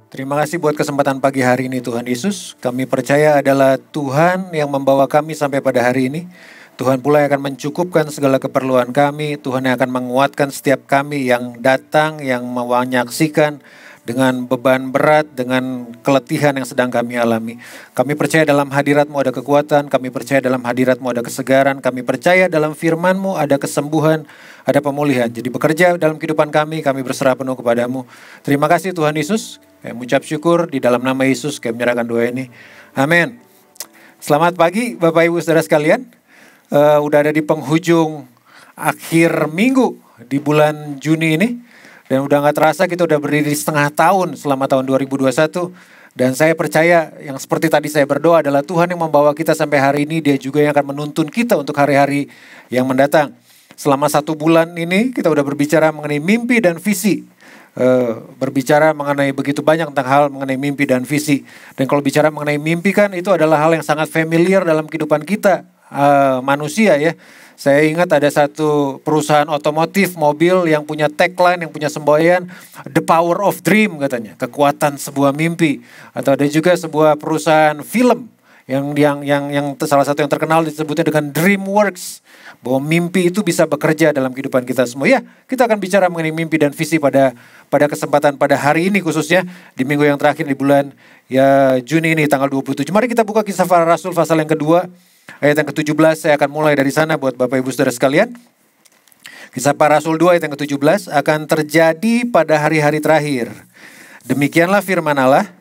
Terima kasih buat kesempatan pagi hari ini Tuhan Yesus. Kami percaya adalah Tuhan yang membawa kami sampai pada hari ini. Tuhan pula yang akan mencukupkan segala keperluan kami. Tuhan yang akan menguatkan setiap kami yang datang, yang menyaksikan dengan beban berat, dengan keletihan yang sedang kami alami. Kami percaya dalam hadirat-Mu ada kekuatan, kami percaya dalam hadirat-Mu ada kesegaran, kami percaya dalam firman-Mu ada kesembuhan, ada pemulihan. Jadi bekerja dalam kehidupan kami berserah penuh kepadamu. Terima kasih Tuhan Yesus. Kami mengucap syukur di dalam nama Yesus, kami menyerahkan doa ini. Amin. Selamat pagi Bapak Ibu Saudara sekalian. Udah ada di penghujung akhir minggu di bulan Juni ini. Dan udah gak terasa kita udah berdiri setengah tahun selama tahun 2021. Dan saya percaya yang seperti tadi saya berdoa adalah Tuhan yang membawa kita sampai hari ini. Dia juga yang akan menuntun kita untuk hari-hari yang mendatang. Selama 1 bulan ini kita udah berbicara mengenai mimpi dan visi. Berbicara mengenai begitu banyak tentang hal mengenai mimpi dan visi. Dan kalau bicara mengenai mimpi kan itu adalah hal yang sangat familiar dalam kehidupan kita manusia ya. Saya ingat ada satu perusahaan otomotif mobil yang punya tagline, yang punya semboyan The Power of Dream katanya, kekuatan sebuah mimpi. Atau ada juga sebuah perusahaan film yang salah satu yang terkenal disebutnya dengan DreamWorks, bahwa mimpi itu bisa bekerja dalam kehidupan kita semua. Ya, kita akan bicara mengenai mimpi dan visi pada kesempatan pada hari ini khususnya di minggu yang terakhir di bulan Juni ini tanggal 27. Mari kita buka Kisah Para Rasul pasal yang kedua, ayat yang ke-17. Saya akan mulai dari sana buat Bapak Ibu Saudara sekalian. Kisah Para Rasul 2 ayat yang ke-17, akan terjadi pada hari-hari terakhir. Demikianlah firman Allah,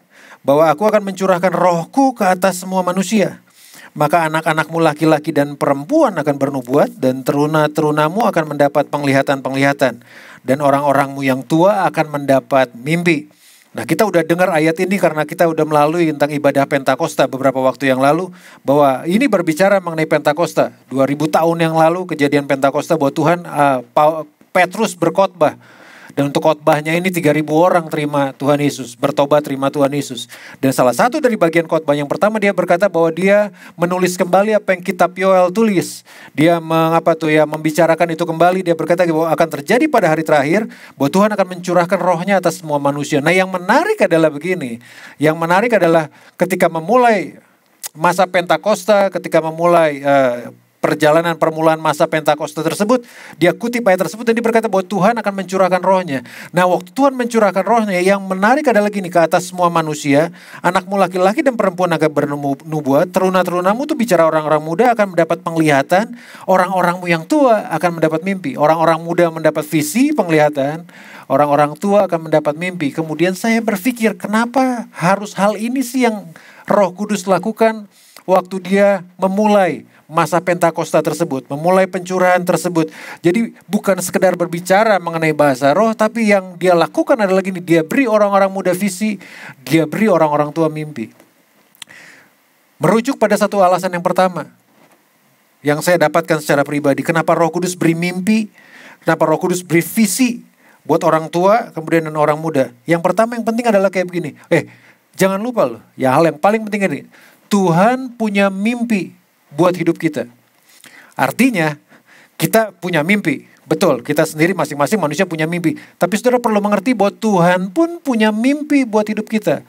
bahwa aku akan mencurahkan rohku ke atas semua manusia. Maka anak-anakmu laki-laki dan perempuan akan bernubuat, dan teruna-terunamu akan mendapat penglihatan-penglihatan. Dan orang-orangmu yang tua akan mendapat mimpi. Nah, kita udah dengar ayat ini karena kita udah melalui tentang ibadah Pentakosta beberapa waktu yang lalu. Bahwa ini berbicara mengenai Pentakosta. 2000 tahun yang lalu kejadian Pentakosta bahwa Tuhan, Petrus berkhotbah. Dan untuk khotbahnya ini 3.000 orang terima Tuhan Yesus, bertobat terima Tuhan Yesus. Dan salah satu dari bagian khotbah yang pertama dia berkata bahwa dia menulis kembali apa yang kitab Yoel tulis. Dia membicarakan itu kembali. Dia berkata bahwa akan terjadi pada hari terakhir bahwa Tuhan akan mencurahkan rohnya atas semua manusia. Nah, yang menarik adalah begini. Yang menarik adalah ketika memulai masa Pentakosta, ketika memulai permulaan masa Pentakosta tersebut, dia kutip ayat tersebut dan dia berkata bahwa Tuhan akan mencurahkan rohnya. Nah, waktu Tuhan mencurahkan rohnya, yang menarik adalah gini, ke atas semua manusia, anakmu laki-laki dan perempuan akan bernubuat, teruna-terunamu itu bicara orang-orang muda akan mendapat penglihatan, orang-orangmu yang tua akan mendapat mimpi. Orang-orang muda mendapat visi, penglihatan, orang-orang tua akan mendapat mimpi. Kemudian saya berpikir, kenapa harus hal ini sih yang Roh Kudus lakukan waktu dia memulai masa Pentakosta tersebut, memulai pencurahan tersebut. Jadi bukan sekedar berbicara mengenai bahasa roh, tapi yang dia lakukan adalah gini, dia beri orang-orang muda visi, dia beri orang-orang tua mimpi. Merujuk pada satu alasan yang pertama, yang saya dapatkan secara pribadi, kenapa Roh Kudus beri mimpi, kenapa Roh Kudus beri visi buat orang tua, kemudian dan orang muda. Yang pertama yang penting adalah kayak begini, jangan lupa loh, ya hal yang paling penting ini, Tuhan punya mimpi buat hidup kita. Artinya kita punya mimpi. Betul, kita sendiri masing-masing manusia punya mimpi. Tapi saudara perlu mengerti bahwa Tuhan pun punya mimpi buat hidup kita.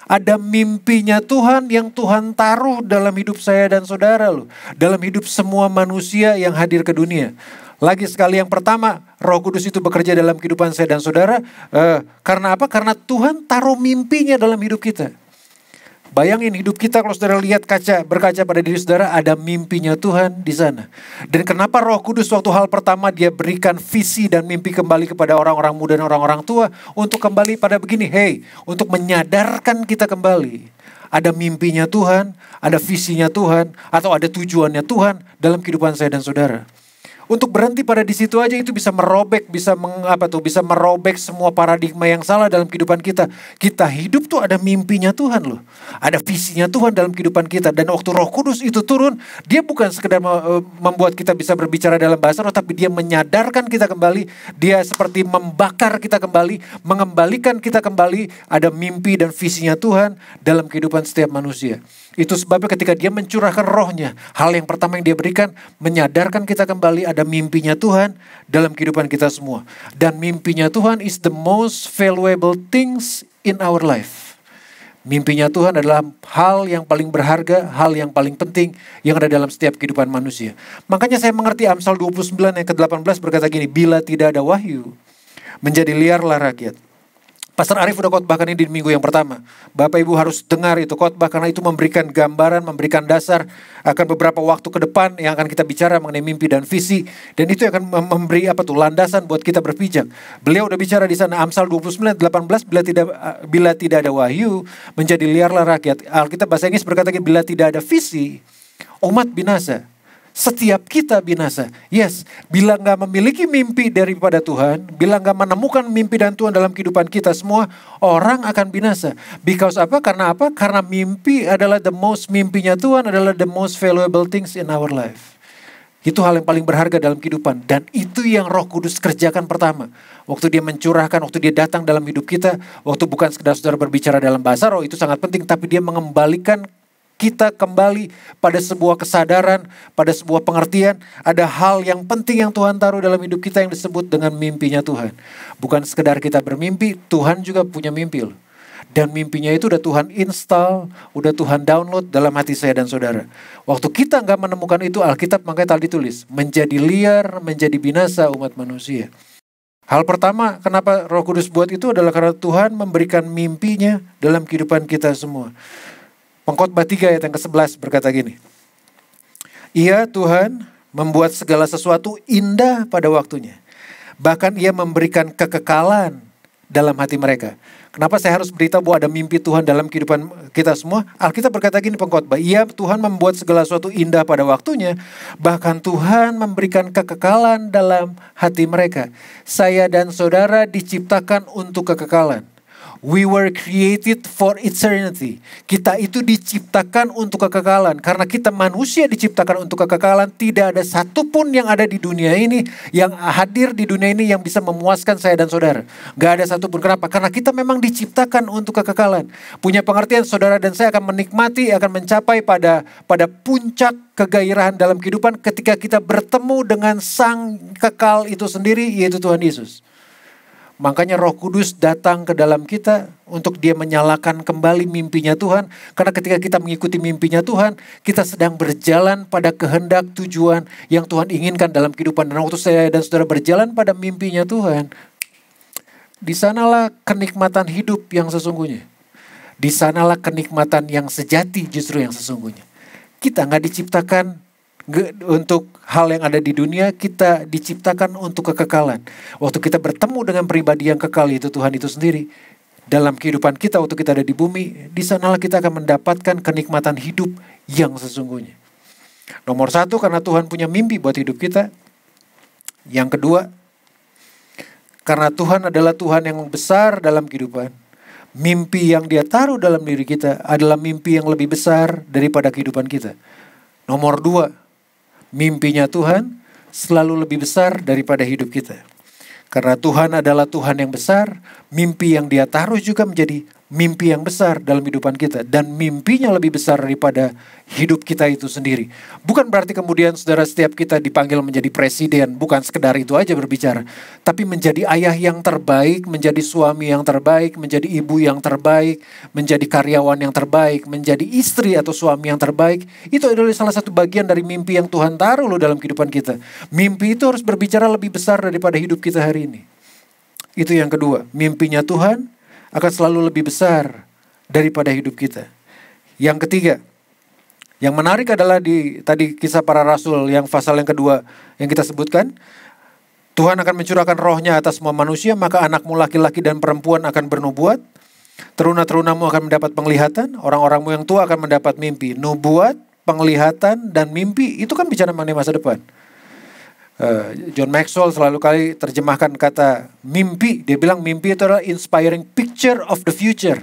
Ada mimpinya Tuhan yang Tuhan taruh dalam hidup saya dan saudara loh. Dalam hidup semua manusia yang hadir ke dunia. Lagi sekali yang pertama, Roh Kudus itu bekerja dalam kehidupan saya dan saudara. Karena apa? Karena Tuhan taruh mimpinya dalam hidup kita. Bayangin hidup kita kalau saudara lihat berkaca pada diri saudara, ada mimpinya Tuhan di sana. Dan kenapa Roh Kudus waktu hal pertama dia berikan visi dan mimpi kembali kepada orang-orang muda dan orang-orang tua untuk kembali pada begini, untuk menyadarkan kita kembali. Ada mimpinya Tuhan, ada visinya Tuhan, atau ada tujuannya Tuhan dalam kehidupan saya dan saudara. Untuk berhenti pada di situ aja itu bisa merobek, bisa merobek semua paradigma yang salah dalam kehidupan kita. Kita hidup tuh ada mimpinya Tuhan loh. Ada visinya Tuhan dalam kehidupan kita. Dan waktu Roh Kudus itu turun, dia bukan sekedar membuat kita bisa berbicara dalam bahasa roh, tapi dia menyadarkan kita kembali. Dia seperti membakar kita kembali, mengembalikan kita kembali. Ada mimpi dan visinya Tuhan dalam kehidupan setiap manusia. Itu sebabnya ketika dia mencurahkan rohnya, hal yang pertama yang dia berikan, menyadarkan kita kembali ada mimpinya Tuhan dalam kehidupan kita semua. Dan mimpinya Tuhan is the most valuable things in our life. Mimpinya Tuhan adalah hal yang paling berharga, hal yang paling penting yang ada dalam setiap kehidupan manusia. Makanya saya mengerti Amsal 29 yang ke-18 berkata gini, bila tidak ada wahyu, menjadi liarlah rakyat. Pastor Arief udah khotbahkan ini di minggu yang pertama. Bapak Ibu harus dengar itu khotbah karena itu memberikan gambaran, memberikan dasar akan beberapa waktu ke depan yang akan kita bicara mengenai mimpi dan visi. Dan itu akan memberi landasan buat kita berpijak. Beliau udah bicara di sana Amsal 29:18 bila tidak ada wahyu menjadi liarlah rakyat. Alkitab bahasa Inggris berkata bila tidak ada visi umat binasa. Setiap kita binasa. Yes, bila nggak memiliki mimpi daripada Tuhan, bila nggak menemukan mimpi dan Tuhan dalam kehidupan kita semua, orang akan binasa. Because apa? Karena apa? Karena mimpi adalah mimpinya Tuhan adalah the most valuable things in our life. Itu hal yang paling berharga dalam kehidupan. Dan itu yang Roh Kudus kerjakan pertama. Waktu dia mencurahkan, waktu dia datang dalam hidup kita, waktu bukan sekedar saudara berbicara dalam bahasa roh, itu sangat penting, tapi dia mengembalikan kita kembali pada sebuah kesadaran, pada sebuah pengertian. Ada hal yang penting yang Tuhan taruh dalam hidup kita yang disebut dengan mimpinya Tuhan. Bukan sekedar kita bermimpi, Tuhan juga punya mimpi loh. Dan mimpinya itu udah Tuhan install, udah Tuhan download dalam hati saya dan saudara. Waktu kita nggak menemukan itu, Alkitab makanya tadi tulis, menjadi liar, menjadi binasa umat manusia. Hal pertama, kenapa Roh Kudus buat itu adalah karena Tuhan memberikan mimpinya dalam kehidupan kita semua. Pengkhotbah 3 ayat yang ke-11 berkata gini. Ia Tuhan membuat segala sesuatu indah pada waktunya. Bahkan ia memberikan kekekalan dalam hati mereka. Kenapa saya harus beritahu bahwa ada mimpi Tuhan dalam kehidupan kita semua? Alkitab berkata gini pengkhotbah. Ia Tuhan membuat segala sesuatu indah pada waktunya. Bahkan Tuhan memberikan kekekalan dalam hati mereka. Saya dan saudara diciptakan untuk kekekalan. We were created for eternity. Kita itu diciptakan untuk kekekalan. Karena kita manusia diciptakan untuk kekekalan. Tidak ada satupun yang ada di dunia ini, yang hadir di dunia ini yang bisa memuaskan saya dan saudara. Gak ada satupun. Kenapa? Karena kita memang diciptakan untuk kekekalan. Punya pengertian saudara dan saya akan menikmati, akan mencapai pada puncak kegairahan dalam kehidupan ketika kita bertemu dengan sang kekal itu sendiri, yaitu Tuhan Yesus. Makanya Roh Kudus datang ke dalam kita untuk dia menyalakan kembali mimpinya Tuhan. Karena ketika kita mengikuti mimpinya Tuhan, kita sedang berjalan pada kehendak tujuan yang Tuhan inginkan dalam kehidupan. Dan waktu saya dan saudara berjalan pada mimpinya Tuhan, di sanalah kenikmatan hidup yang sesungguhnya. Di sanalah kenikmatan yang sejati justru yang sesungguhnya. Kita nggak diciptakan untuk hal yang ada di dunia, kita diciptakan untuk kekekalan. Waktu kita bertemu dengan pribadi yang kekal, yaitu Tuhan itu sendiri, dalam kehidupan kita waktu kita ada di bumi, di sanalah kita akan mendapatkan kenikmatan hidup yang sesungguhnya. Nomor satu, karena Tuhan punya mimpi buat hidup kita. Yang kedua, karena Tuhan adalah Tuhan yang besar dalam kehidupan. Mimpi yang dia taruh dalam diri kita adalah mimpi yang lebih besar daripada kehidupan kita. Nomor dua, mimpinya Tuhan selalu lebih besar daripada hidup kita. Karena Tuhan adalah Tuhan yang besar, mimpi yang dia taruh juga menjadi mimpi yang besar dalam kehidupan kita. Dan mimpinya lebih besar daripada hidup kita itu sendiri. Bukan berarti kemudian saudara setiap kita dipanggil menjadi presiden, bukan sekedar itu aja berbicara. Tapi menjadi ayah yang terbaik, menjadi suami yang terbaik, menjadi ibu yang terbaik, menjadi karyawan yang terbaik, menjadi istri atau suami yang terbaik. Itu adalah salah satu bagian dari mimpi yang Tuhan taruh loh dalam kehidupan kita. Mimpi itu harus berbicara lebih besar daripada hidup kita hari ini. Itu yang kedua, mimpinya Tuhan akan selalu lebih besar daripada hidup kita. Yang ketiga, yang menarik adalah di tadi kisah para rasul yang pasal yang kedua yang kita sebutkan. Tuhan akan mencurahkan rohnya atas semua manusia, maka anakmu laki-laki dan perempuan akan bernubuat. Teruna-terunamu akan mendapat penglihatan, orang-orangmu yang tua akan mendapat mimpi. Nubuat, penglihatan, dan mimpi itu kan bicara mengenai masa depan. John Maxwell selalu kali terjemahkan kata mimpi. Dia bilang mimpi itu adalah inspiring picture of the future.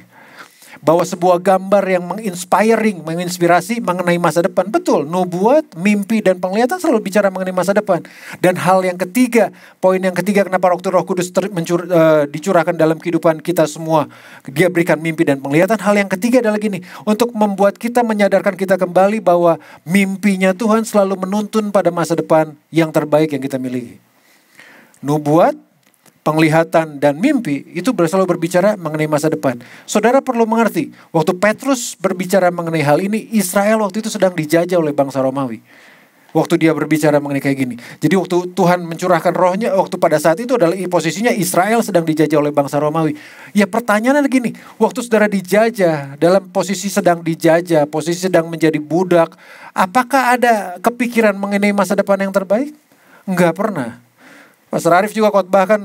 Bahwa sebuah gambar yang menginspirasi mengenai masa depan. Betul, nubuat, mimpi, dan penglihatan selalu bicara mengenai masa depan. Dan hal yang ketiga, poin yang ketiga kenapa waktu Roh Kudus dicurahkan dalam kehidupan kita semua. Dia berikan mimpi dan penglihatan. Hal yang ketiga adalah gini, untuk membuat kita menyadarkan kita kembali bahwa mimpinya Tuhan selalu menuntun pada masa depan yang terbaik yang kita miliki. Nubuat, penglihatan, dan mimpi itu selalu berbicara mengenai masa depan. Saudara perlu mengerti, waktu Petrus berbicara mengenai hal ini, Israel waktu itu sedang dijajah oleh bangsa Romawi. Waktu dia berbicara mengenai kayak gini. Jadi waktu Tuhan mencurahkan rohnya, waktu pada saat itu adalah posisinya Israel sedang dijajah oleh bangsa Romawi. Ya pertanyaannya gini, waktu saudara dijajah, dalam posisi sedang dijajah, posisi sedang menjadi budak, apakah ada kepikiran mengenai masa depan yang terbaik? Enggak pernah. Pastor Arif juga khotbahkan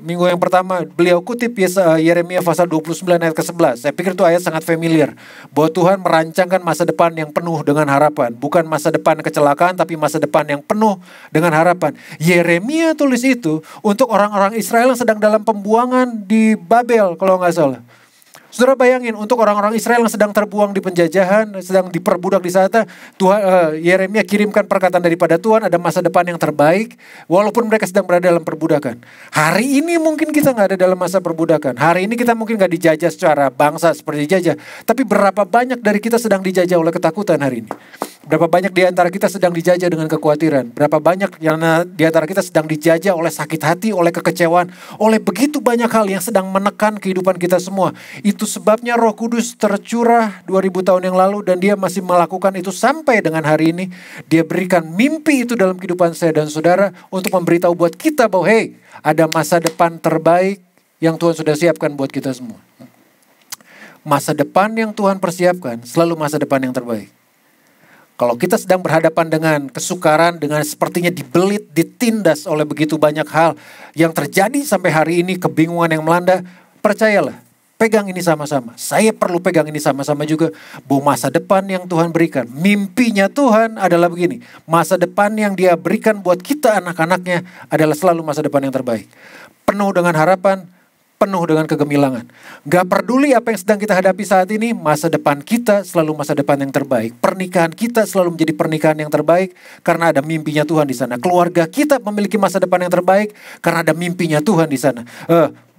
minggu yang pertama, beliau kutip Yeremia pasal 29 ayat ke-11. Saya pikir itu ayat sangat familiar. Bahwa Tuhan merancangkan masa depan yang penuh dengan harapan. Bukan masa depan kecelakaan, tapi masa depan yang penuh dengan harapan. Yeremia tulis itu untuk orang-orang Israel yang sedang dalam pembuangan di Babel, kalau nggak salah. Saudara bayangin, untuk orang-orang Israel yang sedang terbuang di penjajahan, sedang diperbudak di sana, Yeremia kirimkan perkataan daripada Tuhan, ada masa depan yang terbaik, walaupun mereka sedang berada dalam perbudakan. Hari ini mungkin kita nggak ada dalam masa perbudakan. Hari ini kita mungkin nggak dijajah secara bangsa seperti dijajah. Tapi berapa banyak dari kita sedang dijajah oleh ketakutan hari ini? Berapa banyak di antara kita sedang dijajah dengan kekhawatiran? Berapa banyak di antara kita sedang dijajah oleh sakit hati, oleh kekecewaan, oleh begitu banyak hal yang sedang menekan kehidupan kita semua. Itu sebabnya Roh Kudus tercurah 2000 tahun yang lalu dan dia masih melakukan itu sampai dengan hari ini. Dia berikan mimpi itu dalam kehidupan saya dan saudara untuk memberitahu buat kita bahwa hey, ada masa depan terbaik yang Tuhan sudah siapkan buat kita semua. Masa depan yang Tuhan persiapkan selalu masa depan yang terbaik. Kalau kita sedang berhadapan dengan kesukaran, dengan sepertinya dibelit, ditindas oleh begitu banyak hal yang terjadi sampai hari ini, kebingungan yang melanda, percayalah, pegang ini sama-sama. Saya perlu pegang ini sama-sama juga, bahwa masa depan yang Tuhan berikan, mimpinya Tuhan adalah begini. Masa depan yang dia berikan buat kita anak-anaknya adalah selalu masa depan yang terbaik. Penuh dengan harapan, penuh dengan kegemilangan. Gak peduli apa yang sedang kita hadapi saat ini, masa depan kita selalu masa depan yang terbaik. Pernikahan kita selalu menjadi pernikahan yang terbaik karena ada mimpinya Tuhan di sana. Keluarga kita memiliki masa depan yang terbaik karena ada mimpinya Tuhan di sana.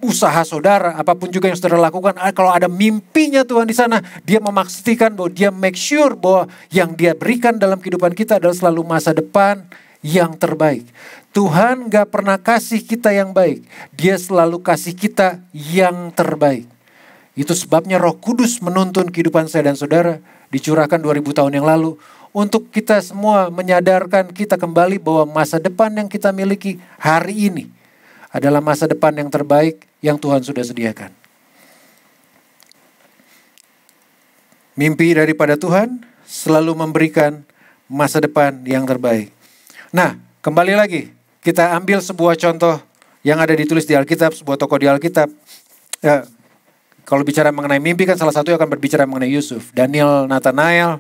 Usaha saudara, apapun juga yang saudara lakukan, kalau ada mimpinya Tuhan di sana, dia memastikan bahwa dia make sure bahwa yang dia berikan dalam kehidupan kita adalah selalu masa depan yang terbaik. Tuhan gak pernah kasih kita yang baik. Dia selalu kasih kita yang terbaik. Itu sebabnya Roh Kudus menuntun kehidupan saya dan saudara. Dicurahkan 2000 tahun yang lalu. Untuk kita semua menyadarkan kita kembali bahwa masa depan yang kita miliki hari ini adalah masa depan yang terbaik yang Tuhan sudah sediakan. Mimpi daripada Tuhan selalu memberikan masa depan yang terbaik. Nah, kembali lagi. Kita ambil sebuah contoh yang ada ditulis di Alkitab, sebuah tokoh di Alkitab. Ya, kalau bicara mengenai mimpi kan salah satu yang akan berbicara mengenai Yusuf. Daniel Nathanael,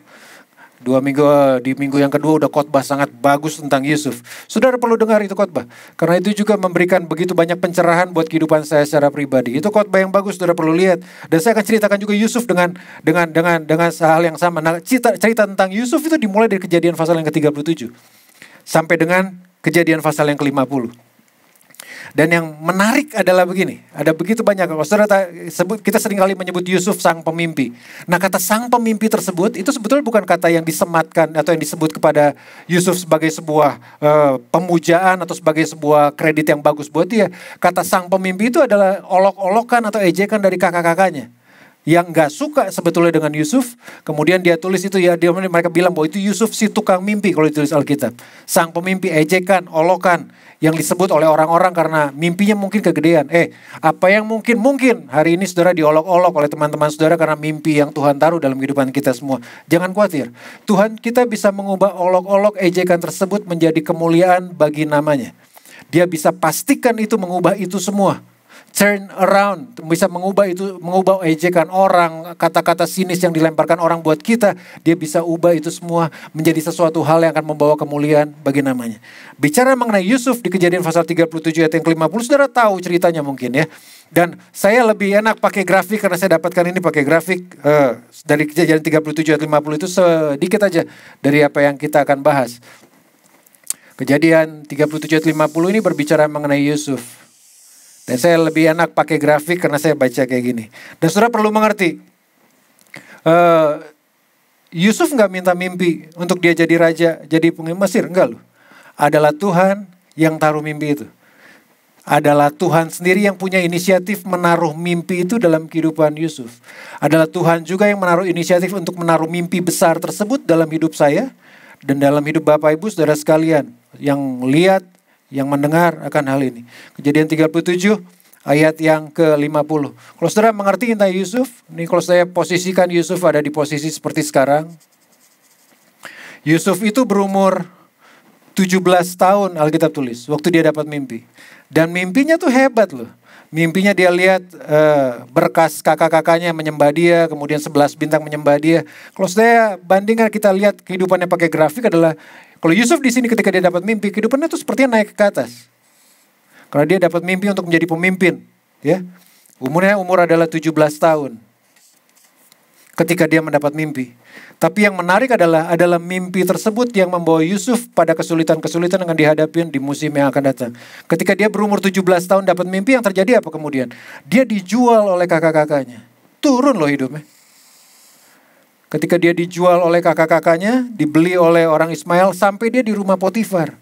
di minggu yang kedua udah khotbah sangat bagus tentang Yusuf. Saudara perlu dengar itu khotbah. Karena itu juga memberikan begitu banyak pencerahan buat kehidupan saya secara pribadi. Itu khotbah yang bagus, saudara perlu lihat. Dan saya akan ceritakan juga Yusuf dengan hal yang sama. Nah, cerita tentang Yusuf itu dimulai dari Kejadian pasal yang ke-37. Sampai dengan Kejadian pasal yang ke-50. Dan yang menarik adalah begini. Ada begitu banyak. Kita sering kali menyebut Yusuf sang pemimpi. Nah, kata sang pemimpi tersebut itu sebetulnya bukan kata yang disematkan atau yang disebut kepada Yusuf sebagai sebuah pemujaan atau sebagai sebuah kredit yang bagus buat dia. Kata sang pemimpi itu adalah olok-olokan atau ejekan dari kakak-kakaknya yang gak suka sebetulnya dengan Yusuf. Kemudian dia tulis itu mereka bilang bahwa itu Yusuf si tukang mimpi kalau ditulis Alkitab. Sang pemimpi, ejekan, olokan yang disebut oleh orang-orang karena mimpinya mungkin kegedean. Apa yang mungkin hari ini saudara diolok-olok oleh teman-teman saudara karena mimpi yang Tuhan taruh dalam kehidupan kita semua. Jangan khawatir. Tuhan kita bisa mengubah olok-olok ejekan tersebut menjadi kemuliaan bagi namanya. Dia bisa pastikan itu, mengubah itu semua. Turn around, bisa mengubah ejekan orang, kata-kata sinis yang dilemparkan orang buat kita, dia bisa ubah itu semua menjadi sesuatu hal yang akan membawa kemuliaan bagi namanya. Bicara mengenai Yusuf di Kejadian pasal 37 ayat yang ke-50, saudara tahu ceritanya mungkin ya. Dan saya lebih enak pakai grafik karena saya dapatkan ini pakai grafik dari Kejadian 37 ayat 50 itu sedikit aja dari apa yang kita akan bahas. Kejadian 37 ayat 50 ini berbicara mengenai Yusuf. Dan saya lebih enak pakai grafik karena saya baca kayak gini. Dan saudara perlu mengerti, Yusuf gak minta mimpi untuk dia jadi raja, jadi pemimpin Mesir. Enggak loh. Adalah Tuhan yang taruh mimpi itu. Adalah Tuhan sendiri yang punya inisiatif menaruh mimpi itu dalam kehidupan Yusuf. Adalah Tuhan juga yang menaruh inisiatif untuk menaruh mimpi besar tersebut dalam hidup saya dan dalam hidup Bapak Ibu Saudara sekalian yang lihat, yang mendengar akan hal ini. Kejadian 37 ayat yang ke-50. Kalau saudara mengerti tentang Yusuf, ini kalau saya posisikan Yusuf ada di posisi seperti sekarang. Yusuf itu berumur 17 tahun Alkitab tulis, waktu dia dapat mimpi. Dan mimpinya tuh hebat loh. Mimpinya dia lihat berkas kakak-kakaknya menyembah dia, kemudian 11 bintang menyembah dia. Kalau saya bandingkan kita lihat kehidupannya pakai grafik adalah, kalau Yusuf di sini ketika dia dapat mimpi, kehidupannya tuh sepertinya naik ke atas. Karena dia dapat mimpi untuk menjadi pemimpin. Ya. Umur adalah 17 tahun. Ketika dia mendapat mimpi. Tapi yang menarik adalah mimpi tersebut yang membawa Yusuf pada kesulitan-kesulitan yang akan dihadapi di musim yang akan datang. Ketika dia berumur 17 tahun dapat mimpi, yang terjadi apa kemudian? Dia dijual oleh kakak-kakaknya. Turun loh hidupnya. Ketika dia dijual oleh kakak-kakaknya, dibeli oleh orang Ismail, sampai dia di rumah Potifar.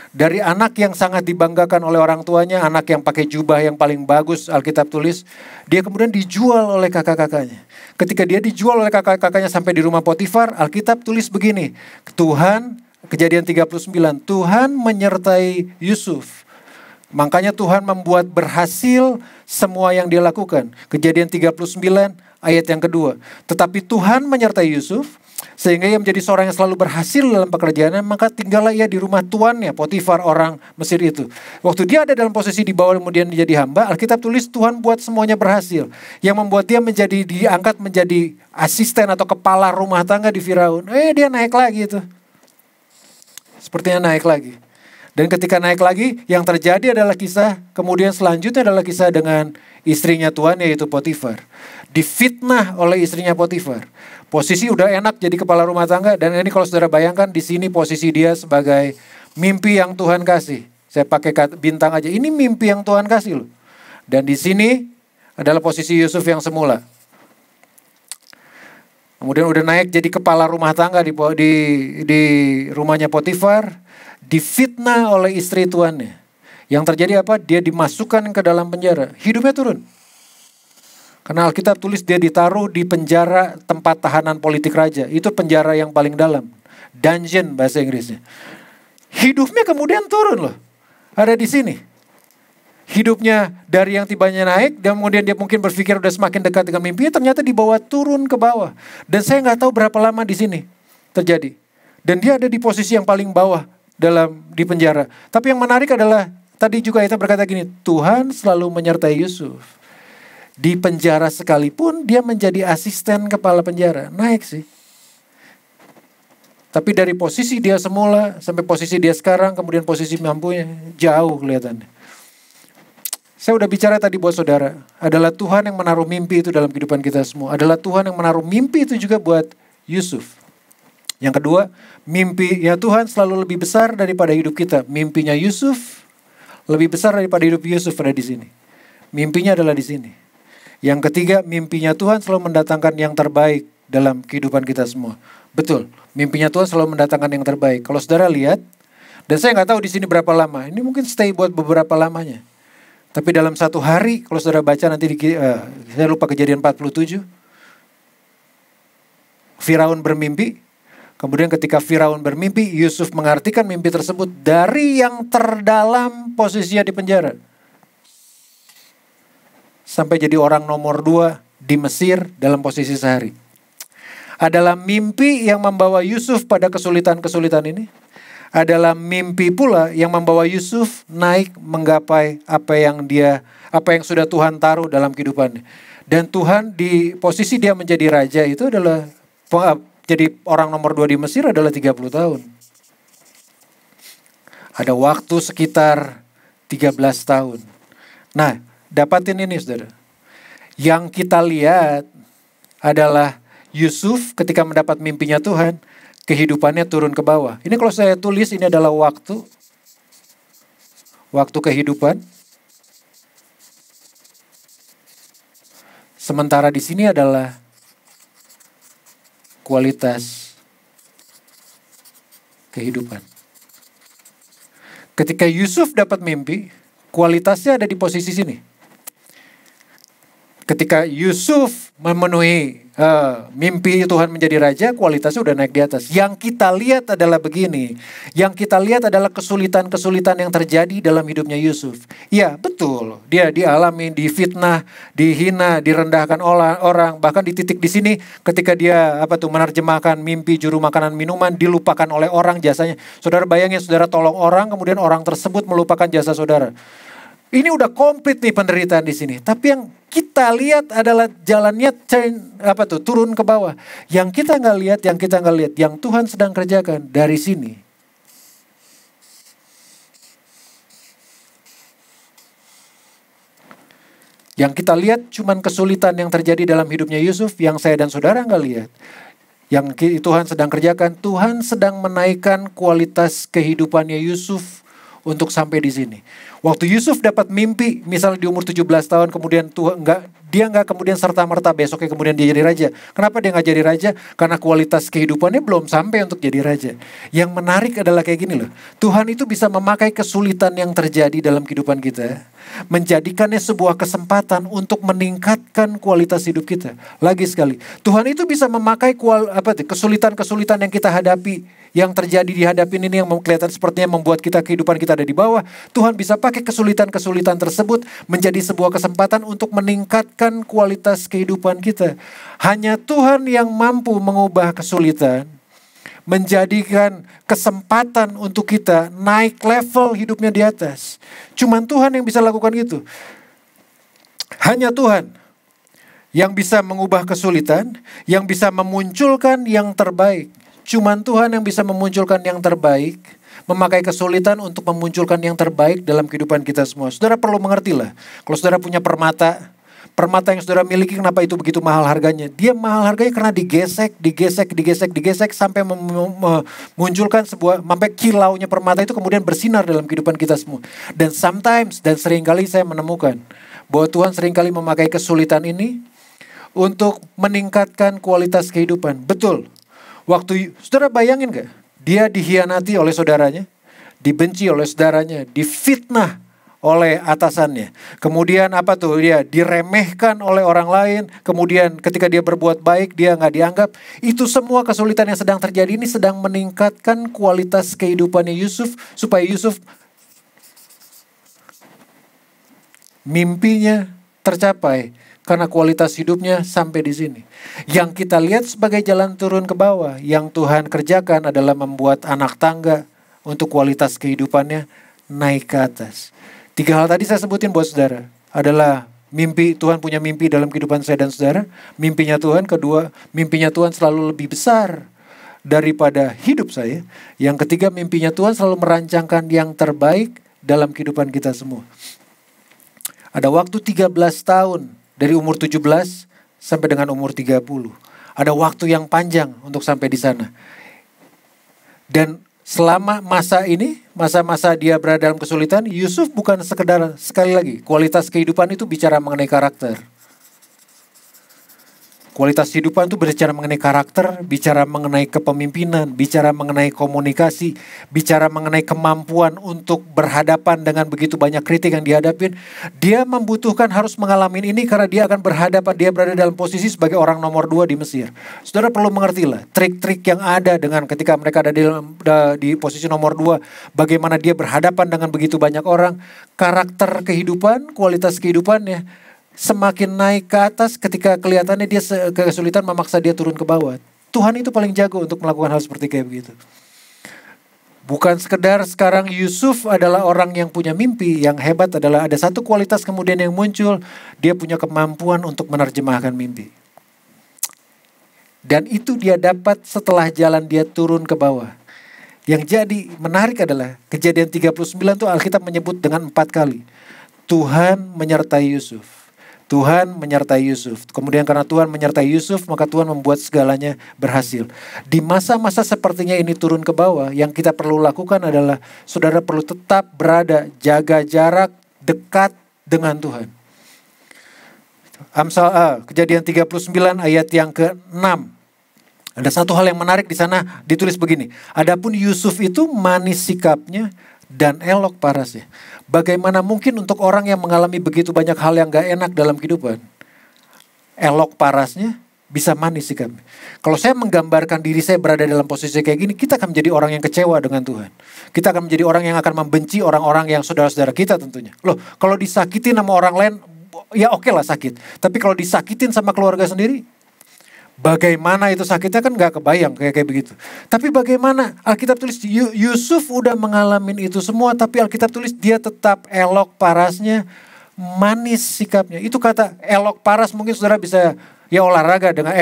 Dari anak yang sangat dibanggakan oleh orang tuanya, anak yang pakai jubah yang paling bagus Alkitab tulis, dia kemudian dijual oleh kakak-kakaknya. Ketika dia dijual oleh kakak-kakaknya sampai di rumah Potifar, Alkitab tulis begini, Kejadian 39, Tuhan menyertai Yusuf. Makanya Tuhan membuat berhasil semua yang dia lakukan. Kejadian 39 ayat yang kedua. Tetapi Tuhan menyertai Yusuf, sehingga ia menjadi seorang yang selalu berhasil dalam pekerjaannya, maka tinggallah ia di rumah tuannya, Potifar orang Mesir itu. Waktu dia ada dalam posisi di bawah kemudian menjadi hamba, Alkitab tulis Tuhan buat semuanya berhasil. Yang membuat dia diangkat menjadi asisten atau kepala rumah tangga di Firaun. Dia naik lagi itu. Sepertinya naik lagi. Dan ketika naik lagi, yang terjadi adalah kisah, kemudian selanjutnya adalah kisah dengan istrinya Tuhan yaitu Potifar. Difitnah oleh istrinya Potifar. Posisi udah enak jadi kepala rumah tangga, dan ini kalau saudara bayangkan di sini posisi dia sebagai mimpi yang Tuhan kasih. Saya pakai bintang aja, ini mimpi yang Tuhan kasih loh. Dan di sini adalah posisi Yusuf yang semula. Kemudian udah naik jadi kepala rumah tangga di rumahnya Potifar, difitnah oleh istri tuannya. Yang terjadi apa? Dia dimasukkan ke dalam penjara, hidupnya turun. Karena Alkitab tulis dia ditaruh di penjara tempat tahanan politik raja. Itu penjara yang paling dalam. Dungeon bahasa Inggrisnya. Hidupnya kemudian turun loh. Ada di sini. Hidupnya dari yang tibanya naik, dan kemudian dia mungkin berpikir udah semakin dekat dengan mimpinya, ternyata dibawa turun ke bawah. Dan saya nggak tahu berapa lama di sini terjadi. Dan dia ada di posisi yang paling bawah di penjara. Tapi yang menarik adalah, tadi juga kita berkata gini, Tuhan selalu menyertai Yusuf. Di penjara sekalipun dia menjadi asisten kepala penjara. Naik sih. Tapi dari posisi dia semula sampai posisi dia sekarang, kemudian posisi mampunya jauh kelihatannya. Saya udah bicara tadi buat saudara. Adalah Tuhan yang menaruh mimpi itu dalam kehidupan kita semua. Adalah Tuhan yang menaruh mimpi itu juga buat Yusuf. Yang kedua, mimpinya Tuhan selalu lebih besar daripada hidup kita. Mimpinya Yusuf lebih besar daripada hidup Yusuf ada di sini. Mimpinya adalah di sini. Yang ketiga, mimpinya Tuhan selalu mendatangkan yang terbaik dalam kehidupan kita semua. Betul, mimpinya Tuhan selalu mendatangkan yang terbaik. Kalau saudara lihat, dan saya nggak tahu di sini berapa lama. Ini mungkin stay buat beberapa lamanya. Tapi dalam satu hari, kalau saudara baca nanti, saya lupa Kejadian 47. Firaun bermimpi. Kemudian ketika Firaun bermimpi, Yusuf mengartikan mimpi tersebut dari yang terdalam posisinya di penjara. Sampai jadi orang nomor 2 di Mesir dalam posisi sehari. Adalah mimpi yang membawa Yusuf pada kesulitan-kesulitan ini. Adalah mimpi pula yang membawa Yusuf naik menggapai apa yang sudah Tuhan taruh dalam kehidupannya. Dan Tuhan di posisi dia menjadi raja itu adalah, jadi orang nomor 2 di Mesir adalah 30 tahun. Ada waktu sekitar 13 tahun. Nah, dapatin ini saudara. Yang kita lihat adalah Yusuf ketika mendapat mimpinya Tuhan, kehidupannya turun ke bawah. Ini kalau saya tulis ini adalah waktu kehidupan. Sementara di sini adalah kualitas kehidupan. Ketika Yusuf dapat mimpi, kualitasnya ada di posisi sini. Ketika Yusuf memenuhi mimpi Tuhan menjadi raja, kualitasnya udah naik di atas. Yang kita lihat adalah begini. Yang kita lihat adalah kesulitan-kesulitan yang terjadi dalam hidupnya Yusuf. Ya betul, dia dialami, difitnah, dihina, direndahkan orang. Bahkan di titik di sini ketika dia menerjemahkan mimpi juru makanan minuman, dilupakan oleh orang jasanya. Saudara bayangin, saudara tolong orang, kemudian orang tersebut melupakan jasa saudara. Ini udah komplit nih penderitaan di sini. Tapi yang kita lihat adalah jalannya turun ke bawah. Yang kita nggak lihat, yang Tuhan sedang kerjakan dari sini. Yang kita lihat cuman kesulitan yang terjadi dalam hidupnya Yusuf, yang saya dan saudara nggak lihat. Yang Tuhan sedang kerjakan, Tuhan sedang menaikkan kualitas kehidupannya Yusuf untuk sampai di sini. Waktu Yusuf dapat mimpi, misalnya di umur 17 tahun, kemudian dia nggak kemudian serta-merta besoknya kemudian dia jadi raja. Kenapa dia nggak jadi raja? Karena kualitas kehidupannya belum sampai untuk jadi raja. Yang menarik adalah kayak gini loh. Tuhan itu bisa memakai kesulitan yang terjadi dalam kehidupan kita, menjadikannya sebuah kesempatan untuk meningkatkan kualitas hidup kita. Lagi sekali, Tuhan itu bisa memakai kesulitan-kesulitan yang kita hadapi, yang terjadi dihadapin ini yang kelihatan sepertinya membuat kehidupan kita ada di bawah. Tuhan bisa pakai kesulitan-kesulitan tersebut menjadi sebuah kesempatan untuk meningkatkan kualitas kehidupan kita. Hanya Tuhan yang mampu mengubah kesulitan menjadikan kesempatan untuk kita naik level hidupnya di atas. Cuman Tuhan yang bisa lakukan itu. Hanya Tuhan yang bisa mengubah kesulitan, yang bisa memunculkan yang terbaik. Cuman Tuhan yang bisa memunculkan yang terbaik, memakai kesulitan untuk memunculkan yang terbaik dalam kehidupan kita semua. Saudara perlu mengerti lah, kalau saudara punya permata yang saudara miliki, kenapa itu begitu mahal harganya? Dia mahal harganya karena digesek sampai memunculkan sampai kilaunya permata itu kemudian bersinar dalam kehidupan kita semua. Dan seringkali saya menemukan bahwa Tuhan seringkali memakai kesulitan ini untuk meningkatkan kualitas kehidupan. Betul. Waktu saudara bayangin gak? Dia dihianati oleh saudaranya, dibenci oleh saudaranya, difitnah oleh atasannya. Kemudian dia diremehkan oleh orang lain. Kemudian ketika dia berbuat baik, dia gak dianggap. Itu semua kesulitan yang sedang terjadi ini sedang meningkatkan kualitas kehidupannya Yusuf, supaya Yusuf mimpinya tercapai. Karena kualitas hidupnya sampai di sini. Yang kita lihat sebagai jalan turun ke bawah, yang Tuhan kerjakan adalah membuat anak tangga untuk kualitas kehidupannya naik ke atas. 3 hal tadi saya sebutin buat saudara. Adalah mimpi, Tuhan punya mimpi dalam kehidupan saya dan saudara. Mimpinya Tuhan. Kedua, mimpinya Tuhan selalu lebih besar daripada hidup saya. Yang ketiga, mimpinya Tuhan selalu merancangkan yang terbaik dalam kehidupan kita semua. Ada waktu 13 tahun. Dari umur 17 sampai dengan umur 30. Ada waktu yang panjang untuk sampai di sana. Dan selama masa ini, masa-masa dia berada dalam kesulitan, Yusuf bukan sekedar, sekali lagi, kualitas kehidupan itu bicara mengenai karakter. Kualitas kehidupan itu berbicara mengenai karakter, bicara mengenai kepemimpinan, bicara mengenai komunikasi, bicara mengenai kemampuan untuk berhadapan dengan begitu banyak kritik yang dihadapin. Dia membutuhkan harus mengalami ini karena dia akan dia berada dalam posisi sebagai orang nomor 2 di Mesir. Saudara perlu mengertilah trik-trik yang ada dengan ketika mereka ada di posisi nomor 2, bagaimana dia berhadapan dengan begitu banyak orang. Karakter kehidupan, kualitas kehidupannya semakin naik ke atas ketika kelihatannya dia kesulitan memaksa dia turun ke bawah. Tuhan itu paling jago untuk melakukan hal seperti kayak begitu. Bukan sekedar sekarang Yusuf adalah orang yang punya mimpi. Yang hebat adalah ada satu kualitas kemudian yang muncul. Dia punya kemampuan untuk menerjemahkan mimpi. Dan itu dia dapat setelah jalan dia turun ke bawah. Yang jadi menarik adalah Kejadian 39 itu Alkitab menyebut dengan 4 kali. Tuhan menyertai Yusuf. Tuhan menyertai Yusuf. Kemudian karena Tuhan menyertai Yusuf, maka Tuhan membuat segalanya berhasil. Di masa-masa sepertinya ini turun ke bawah, yang kita perlu lakukan adalah saudara perlu tetap berada, jaga jarak, dekat dengan Tuhan. Kejadian 39 ayat yang ke-6. Ada satu hal yang menarik di sana ditulis begini. Adapun Yusuf itu manis sikapnya, dan elok parasnya. Bagaimana mungkin untuk orang yang mengalami begitu banyak hal yang gak enak dalam kehidupan, elok parasnya bisa manis sikapnya. Kalau saya menggambarkan diri saya berada dalam posisi kayak gini, kita akan menjadi orang yang kecewa dengan Tuhan. Kita akan menjadi orang yang akan membenci orang-orang yang saudara-saudara kita tentunya. Loh, kalau disakitin sama orang lain, ya oke lah sakit. Tapi kalau disakitin sama keluarga sendiri, bagaimana itu sakitnya kan gak kebayang kayak begitu. Tapi bagaimana Alkitab tulis Yusuf udah mengalami itu semua, tapi Alkitab tulis dia tetap elok parasnya, manis sikapnya. Itu kata elok paras mungkin saudara bisa ya olahraga dengan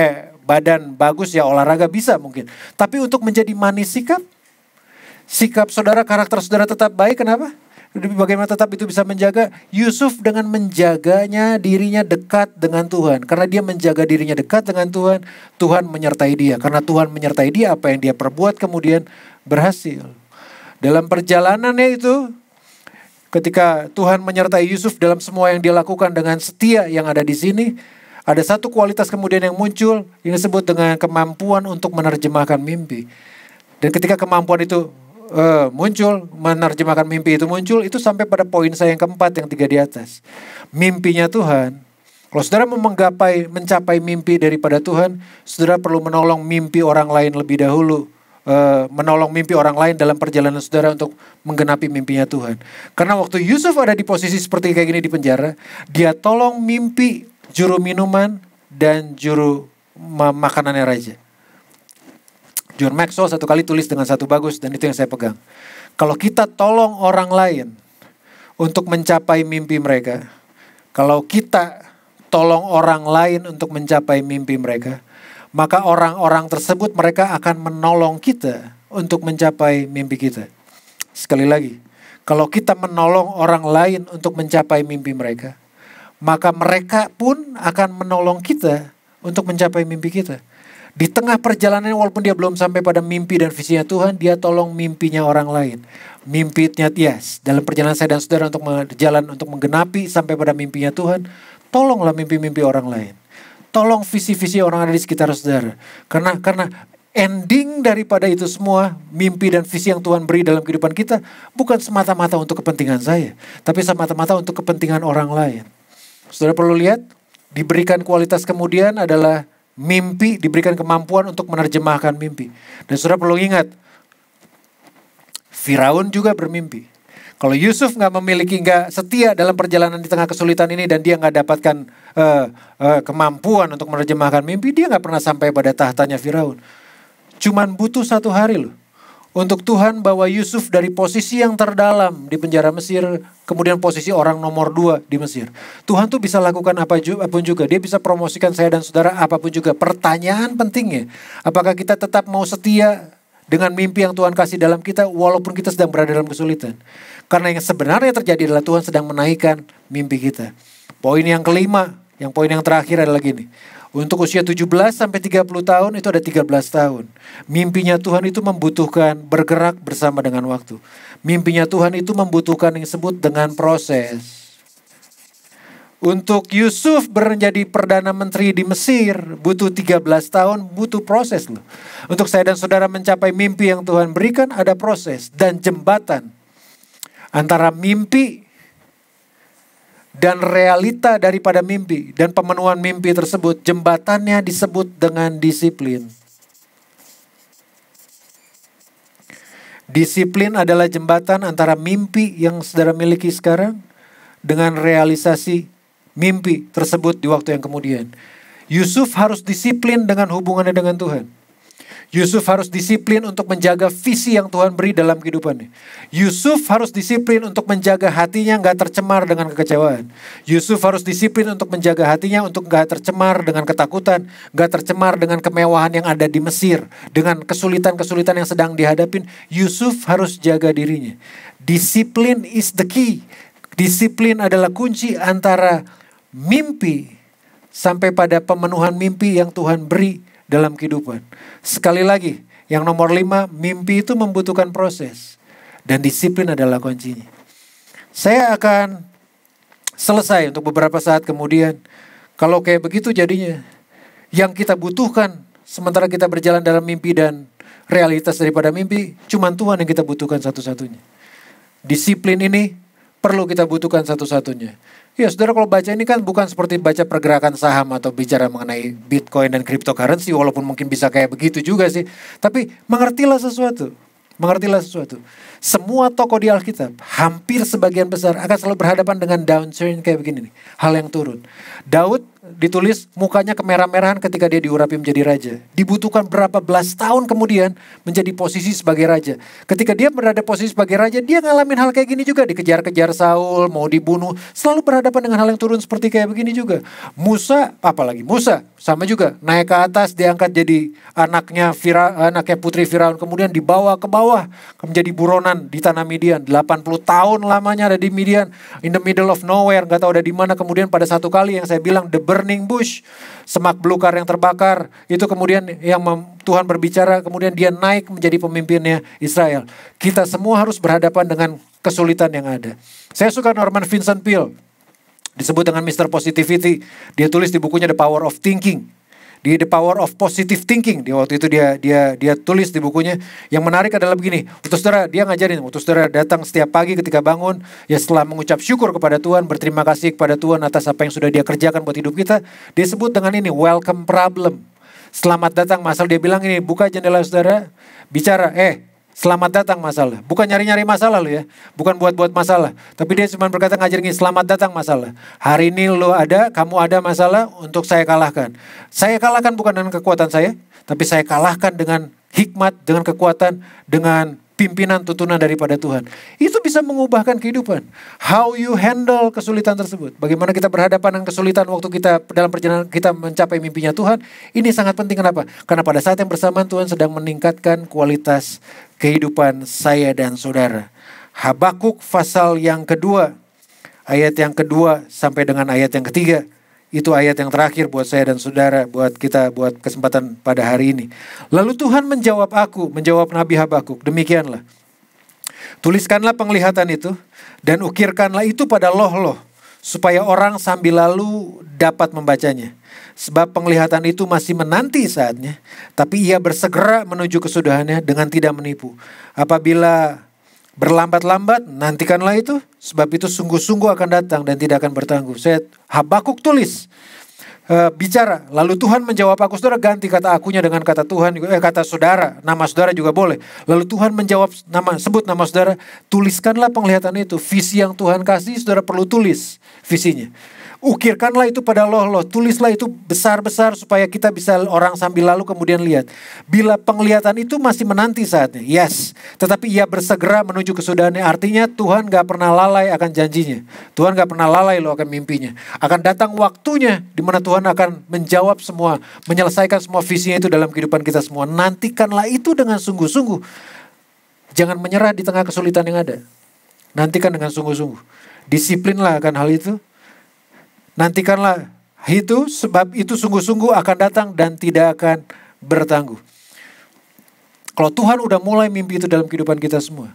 badan bagus ya olahraga bisa mungkin. Tapi untuk menjadi manis sikap saudara, karakter saudara tetap baik, kenapa? Bagaimana tetap itu bisa menjaga? Yusuf dengan menjaganya dirinya dekat dengan Tuhan. Karena dia menjaga dirinya dekat dengan Tuhan, Tuhan menyertai dia. Karena Tuhan menyertai dia, apa yang dia perbuat kemudian berhasil. Dalam perjalanannya itu, ketika Tuhan menyertai Yusuf dalam semua yang dia lakukan dengan setia yang ada di sini, ada satu kualitas kemudian yang muncul yang disebut dengan kemampuan untuk menerjemahkan mimpi. Dan ketika kemampuan itu muncul, menerjemahkan mimpi itu muncul, itu sampai pada poin saya yang keempat, yang 3 di atas. Mimpinya Tuhan. Kalau saudara mau mencapai mimpi daripada Tuhan, saudara perlu menolong mimpi orang lain lebih dahulu. Menolong mimpi orang lain dalam perjalanan saudara untuk menggenapi mimpinya Tuhan. Karena waktu Yusuf ada di posisi seperti kayak gini di penjara, dia tolong mimpi juru minuman dan juru makanannya raja. John Maxwell satu kali tulis dengan satu bagus, dan itu yang saya pegang. Kalau kita tolong orang lain untuk mencapai mimpi mereka, kalau kita tolong orang lain untuk mencapai mimpi mereka, maka orang-orang tersebut mereka akan menolong kita untuk mencapai mimpi kita. Sekali lagi, kalau kita menolong orang lain untuk mencapai mimpi mereka, maka mereka pun akan menolong kita untuk mencapai mimpi kita. Di tengah perjalanan walaupun dia belum sampai pada mimpi dan visinya Tuhan, dia tolong mimpinya orang lain. Mimpinya dalam perjalanan saya dan saudara untuk berjalan untuk menggenapi sampai pada mimpinya Tuhan, tolonglah mimpi-mimpi orang lain. Tolong visi-visi orang ada di sekitar saudara. Karena ending daripada itu semua, mimpi dan visi yang Tuhan beri dalam kehidupan kita, bukan semata-mata untuk kepentingan saya, tapi semata-mata untuk kepentingan orang lain. Saudara perlu lihat, diberikan kualitas kemudian adalah mimpi, diberikan kemampuan untuk menerjemahkan mimpi. Dan saudara perlu ingat, Firaun juga bermimpi. Kalau Yusuf nggak setia dalam perjalanan di tengah kesulitan ini, dan dia nggak dapatkan kemampuan untuk menerjemahkan mimpi, dia nggak pernah sampai pada tahtanya Firaun. Cuman butuh 1 hari loh, untuk Tuhan bawa Yusuf dari posisi yang terdalam di penjara Mesir, kemudian posisi orang nomor 2 di Mesir. Tuhan tuh bisa lakukan apapun juga. Dia bisa promosikan saya dan saudara apapun juga. Pertanyaan pentingnya, apakah kita tetap mau setia dengan mimpi yang Tuhan kasih dalam kita walaupun kita sedang berada dalam kesulitan. Karena yang sebenarnya terjadi adalah Tuhan sedang menaikkan mimpi kita. Poin yang kelima, poin yang terakhir adalah gini. Untuk usia 17 sampai 30 tahun itu ada 13 tahun. Mimpinya Tuhan itu membutuhkan bergerak bersama dengan waktu. Mimpinya Tuhan itu membutuhkan yang disebut dengan proses. Untuk Yusuf menjadi Perdana Menteri di Mesir butuh 13 tahun, butuh proses loh. Untuk saya dan saudara mencapai mimpi yang Tuhan berikan ada proses dan jembatan antara mimpi dan realita daripada mimpi dan pemenuhan mimpi tersebut, jembatannya disebut dengan disiplin. Disiplin adalah jembatan antara mimpi yang saudara miliki sekarang dengan realisasi mimpi tersebut di waktu yang kemudian. Yusuf harus disiplin dengan hubungannya dengan Tuhan. Yusuf harus disiplin untuk menjaga visi yang Tuhan beri dalam kehidupannya. Yusuf harus disiplin untuk menjaga hatinya gak tercemar dengan kekecewaan. Yusuf harus disiplin untuk menjaga hatinya untuk gak tercemar dengan ketakutan, gak tercemar dengan kemewahan yang ada di Mesir, dengan kesulitan-kesulitan yang sedang dihadapin. Yusuf harus jaga dirinya. Disiplin is the key. Disiplin adalah kunci antara mimpi sampai pada pemenuhan mimpi yang Tuhan beri dalam kehidupan. Sekali lagi, yang nomor 5, mimpi itu membutuhkan proses. Dan disiplin adalah kuncinya. Saya akan selesai untuk beberapa saat kemudian. Kalau kayak begitu jadinya, yang kita butuhkan sementara kita berjalan dalam mimpi dan realitas daripada mimpi, cuman Tuhan yang kita butuhkan satu-satunya. Disiplin ini perlu kita butuhkan satu-satunya. Ya saudara, kalau baca ini kan bukan seperti baca pergerakan saham atau bicara mengenai Bitcoin dan cryptocurrency, walaupun mungkin bisa kayak begitu juga sih. Tapi mengertilah sesuatu. Mengertilah sesuatu. Semua tokoh di Alkitab, hampir sebagian besar akan selalu berhadapan dengan downturn kayak begini nih. Hal yang turun. Daud ditulis mukanya kemerah-merahan ketika dia diurapi menjadi raja. Dibutuhkan berapa belas tahun kemudian menjadi posisi sebagai raja. Ketika dia berada posisi sebagai raja, dia ngalamin hal kayak gini juga. Dikejar-kejar Saul, mau dibunuh. Selalu berhadapan dengan hal yang turun seperti kayak begini juga. Musa, apalagi Musa, sama juga. Naik ke atas, diangkat jadi anaknya putri Firaun. Kemudian dibawa ke bawah, menjadi buronan di tanah Midian. 80 tahun lamanya ada di Midian. In the middle of nowhere, gak tahu ada di mana. Kemudian pada satu kali yang saya bilang, the burning bush, semak belukar yang terbakar, itu kemudian yang Tuhan berbicara, kemudian dia naik menjadi pemimpinnya Israel. Kita semua harus berhadapan dengan kesulitan yang ada. Saya suka Norman Vincent Peale, disebut dengan Mr. Positivity. Dia tulis di bukunya The Power of Thinking. Di The Power of Positive Thinking, di waktu itu dia tulis di bukunya. Yang menarik adalah begini, untuk saudara, dia ngajarin, untuk saudara datang setiap pagi ketika bangun, ya setelah mengucap syukur kepada Tuhan, berterima kasih kepada Tuhan atas apa yang sudah dia kerjakan buat hidup kita, dia sebut dengan ini, welcome problem. Selamat datang masalah, dia bilang ini, buka jendela saudara, bicara, selamat datang masalah. Bukan nyari-nyari masalah lo ya. Bukan buat-buat masalah. Tapi dia cuma berkata ngajar gini, selamat datang masalah. Hari ini lo ada, kamu ada masalah untuk saya kalahkan. Saya kalahkan bukan dengan kekuatan saya. Tapi saya kalahkan dengan hikmat, dengan kekuatan, dengan pimpinan tuntunan daripada Tuhan. Itu bisa mengubahkan kehidupan. How you handle kesulitan tersebut. Bagaimana kita berhadapan dengan kesulitan waktu kita dalam perjalanan kita mencapai mimpinya Tuhan. Ini sangat penting. Kenapa? Karena pada saat yang bersamaan Tuhan sedang meningkatkan kualitas kehidupan saya dan saudara. Habakuk pasal yang kedua, ayat yang kedua sampai dengan ayat yang ketiga. Itu ayat yang terakhir buat saya dan saudara, buat kita, buat kesempatan pada hari ini. Lalu Tuhan menjawab Nabi Habakuk, demikianlah. Tuliskanlah penglihatan itu dan ukirkanlah itu pada loh-loh, supaya orang sambil lalu dapat membacanya. Sebab penglihatan itu masih menanti saatnya, tapi ia bersegera menuju kesudahannya dengan tidak menipu. Apabila berlambat-lambat, nantikanlah itu, sebab itu sungguh-sungguh akan datang dan tidak akan bertangguh. Habakuk tulis, bicara, lalu Tuhan menjawab aku. Saudara ganti kata akunya dengan kata Tuhan, kata saudara, nama saudara juga boleh. Lalu Tuhan menjawab, sebut nama saudara, tuliskanlah penglihatan itu. Visi yang Tuhan kasih, saudara perlu tulis visinya. Ukirkanlah itu pada loh-loh, tulislah itu besar-besar supaya kita bisa orang sambil lalu kemudian lihat. Bila penglihatan itu masih menanti saatnya, yes. Tetapi ia bersegera menuju kesudahannya, artinya Tuhan gak pernah lalai akan janjinya. Tuhan gak pernah lalai loh akan mimpinya. Akan datang waktunya di mana Tuhan akan menjawab semua, menyelesaikan semua visinya itu dalam kehidupan kita semua. Nantikanlah itu dengan sungguh-sungguh. Jangan menyerah di tengah kesulitan yang ada. Nantikan dengan sungguh-sungguh. Disiplinlah akan hal itu. Nantikanlah itu, sebab itu sungguh-sungguh akan datang dan tidak akan bertangguh. Kalau Tuhan udah mulai mimpi itu dalam kehidupan kita semua,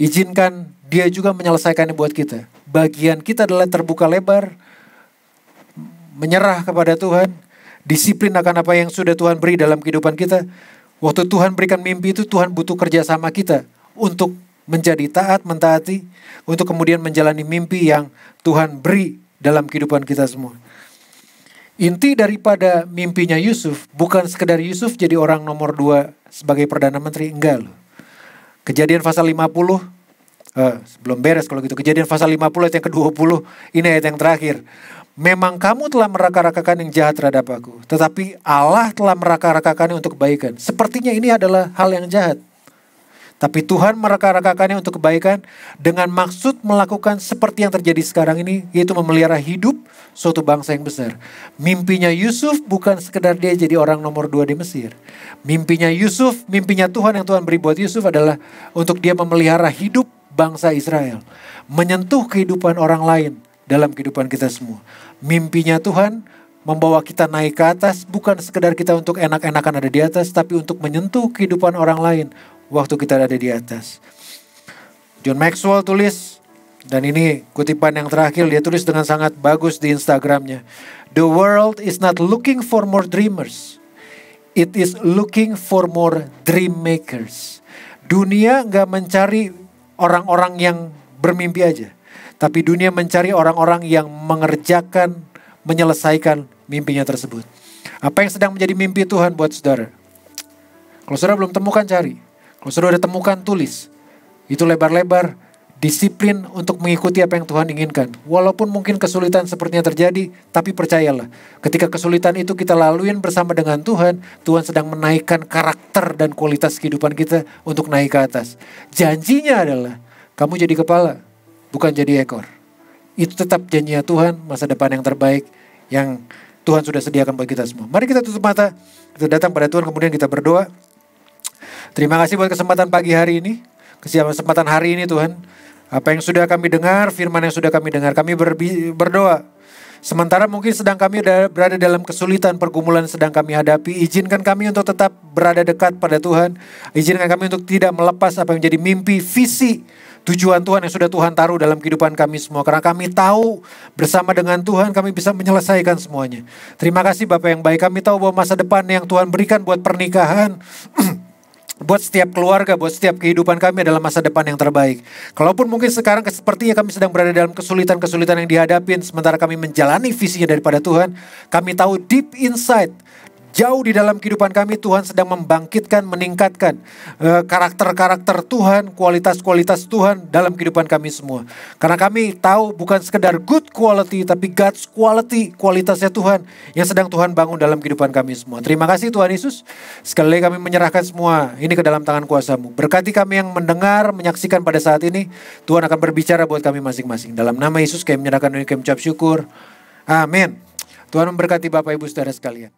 izinkan dia juga menyelesaikannya buat kita. Bagian kita adalah terbuka lebar, menyerah kepada Tuhan, disiplin akan apa yang sudah Tuhan beri dalam kehidupan kita. Waktu Tuhan berikan mimpi itu, Tuhan butuh kerjasama kita untuk menjadi taat, mentaati, untuk kemudian menjalani mimpi yang Tuhan beri dalam kehidupan kita semua. Inti daripada mimpinya Yusuf bukan sekedar Yusuf jadi orang nomor 2 sebagai Perdana Menteri, enggak loh. Kejadian pasal 50, belum beres kalau gitu. Kejadian pasal 50 ayat yang ke-20, ini ayat yang terakhir. Memang kamu telah meraka-rakakan yang jahat terhadap aku, tetapi Allah telah meraka-rakakannya untuk kebaikan. Sepertinya ini adalah hal yang jahat. Tapi Tuhan meraka-rakakannya untuk kebaikan dengan maksud melakukan seperti yang terjadi sekarang ini, yaitu memelihara hidup suatu bangsa yang besar. Mimpinya Yusuf bukan sekedar dia jadi orang nomor 2 di Mesir. Mimpinya Yusuf, mimpinya Tuhan yang Tuhan beri buat Yusuf adalah untuk dia memelihara hidup bangsa Israel. Menyentuh kehidupan orang lain dalam kehidupan kita semua. Mimpinya Tuhan membawa kita naik ke atas, bukan sekedar kita untuk enak-enakan ada di atas, tapi untuk menyentuh kehidupan orang lain waktu kita ada di atas. John Maxwell tulis, dan ini kutipan yang terakhir, dia tulis dengan sangat bagus di Instagramnya. The world is not looking for more dreamers. It is looking for more dream makers. Dunia gak mencari orang-orang yang bermimpi aja. Tapi dunia mencari orang-orang yang mengerjakan, menyelesaikan mimpinya tersebut. Apa yang sedang menjadi mimpi Tuhan buat saudara? Kalau saudara belum temukan, cari. Kalau saudara udah temukan, tulis. Itu lebar-lebar, disiplin untuk mengikuti apa yang Tuhan inginkan. Walaupun mungkin kesulitan sepertinya terjadi, tapi percayalah, ketika kesulitan itu kita laluin bersama dengan Tuhan, Tuhan sedang menaikkan karakter dan kualitas kehidupan kita untuk naik ke atas. Janjinya adalah, kamu jadi kepala, bukan jadi ekor. Itu tetap janjinya Tuhan, masa depan yang terbaik, yang Tuhan sudah sediakan buat kita semua. Mari kita tutup mata, kita datang pada Tuhan, kemudian kita berdoa. Terima kasih buat kesempatan pagi hari ini, kesempatan hari ini Tuhan. Apa yang sudah kami dengar, firman yang sudah kami dengar, kami berdoa. Sementara mungkin sedang kami berada dalam kesulitan, pergumulan sedang kami hadapi, izinkan kami untuk tetap berada dekat pada Tuhan. Izinkan kami untuk tidak melepas apa yang menjadi mimpi, visi, tujuan Tuhan yang sudah Tuhan taruh dalam kehidupan kami semua. Karena kami tahu bersama dengan Tuhan kami bisa menyelesaikan semuanya. Terima kasih Bapak yang baik, kami tahu bahwa masa depan yang Tuhan berikan buat pernikahan, buat setiap keluarga, buat setiap kehidupan kami adalah masa depan yang terbaik. Kalaupun mungkin sekarang sepertinya kami sedang berada dalam kesulitan-kesulitan yang dihadapin, sementara kami menjalani visinya daripada Tuhan, kami tahu deep inside, jauh di dalam kehidupan kami Tuhan sedang membangkitkan, meningkatkan karakter-karakter Tuhan, kualitas-kualitas Tuhan dalam kehidupan kami semua. Karena kami tahu bukan sekedar good quality, tapi God's quality, kualitasnya Tuhan yang sedang Tuhan bangun dalam kehidupan kami semua. Terima kasih Tuhan Yesus. Sekali lagi kami menyerahkan semua ini ke dalam tangan kuasa-Mu. Berkati kami yang mendengar, menyaksikan pada saat ini. Tuhan akan berbicara buat kami masing-masing. Dalam nama Yesus kami menyerahkan ini, kami ucap syukur. Amin. Tuhan memberkati Bapak Ibu Saudara sekalian.